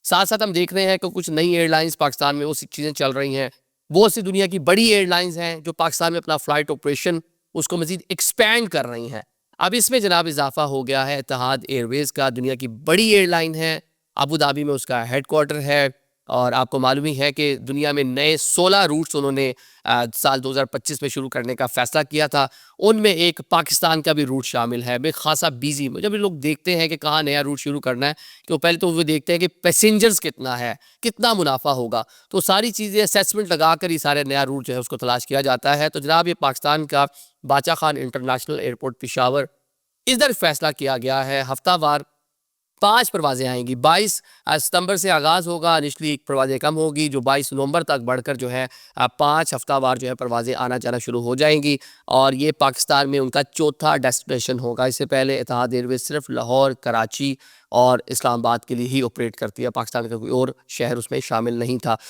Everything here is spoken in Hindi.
साथ साथ हम देख रहे हैं कि कुछ नई एयरलाइंस पाकिस्तान में वो चीज़ें चल रही हैं। बहुत सी दुनिया की बड़ी एयरलाइंस हैं जो पाकिस्तान में अपना फ़्लाइट ऑपरेशन उसको मज़ीद एक्सपेंड कर रही हैं। अब इसमें जनाब इजाफा हो गया है इत्तेहाद एयरवेज़ का, दुनिया की बड़ी एयरलाइन है, अबू धाबी में उसका हेडक्वार्टर है। और आपको मालूम ही है कि दुनिया में नए 16 रूट्स उन्होंने साल 2025 में शुरू करने का फ़ैसला किया था। उनमें एक पाकिस्तान का भी रूट शामिल है। बे ख़ासा बिज़ी जब ये लोग देखते हैं कि कहाँ नया रूट शुरू करना है, तो पहले तो वो देखते हैं कि पैसेंजर्स कितना है, कितना मुनाफा होगा। तो सारी चीज़ें असेसमेंट लगाकर ही सारे नया रूट जो है उसको तलाश किया जाता है। तो जनाब ये पाकिस्तान का बादशाह खान इंटरनेशनल एयरपोर्ट पेशावर, इधर फ़ैसला किया गया है हफ्तावार 5 परवाज़ें आएँगी। 22 सितंबर से आगाज़ होगा, इनिशियली परवाज़ें कम होगी जो 22 नवंबर तक बढ़कर जो है 5 हफ्तावार जो है परवाज़ें आना-जाना शुरू हो जाएँगी। और ये पाकिस्तान में उनका चौथा डेस्टिनेशन होगा। इससे पहले इत्तेहाद एयरवेज़ सिर्फ़ लाहौर, कराची और इस्लामाबाद के लिए ही ऑपरेट करती है, पाकिस्तान का कोई और शहर उसमें शामिल नहीं था।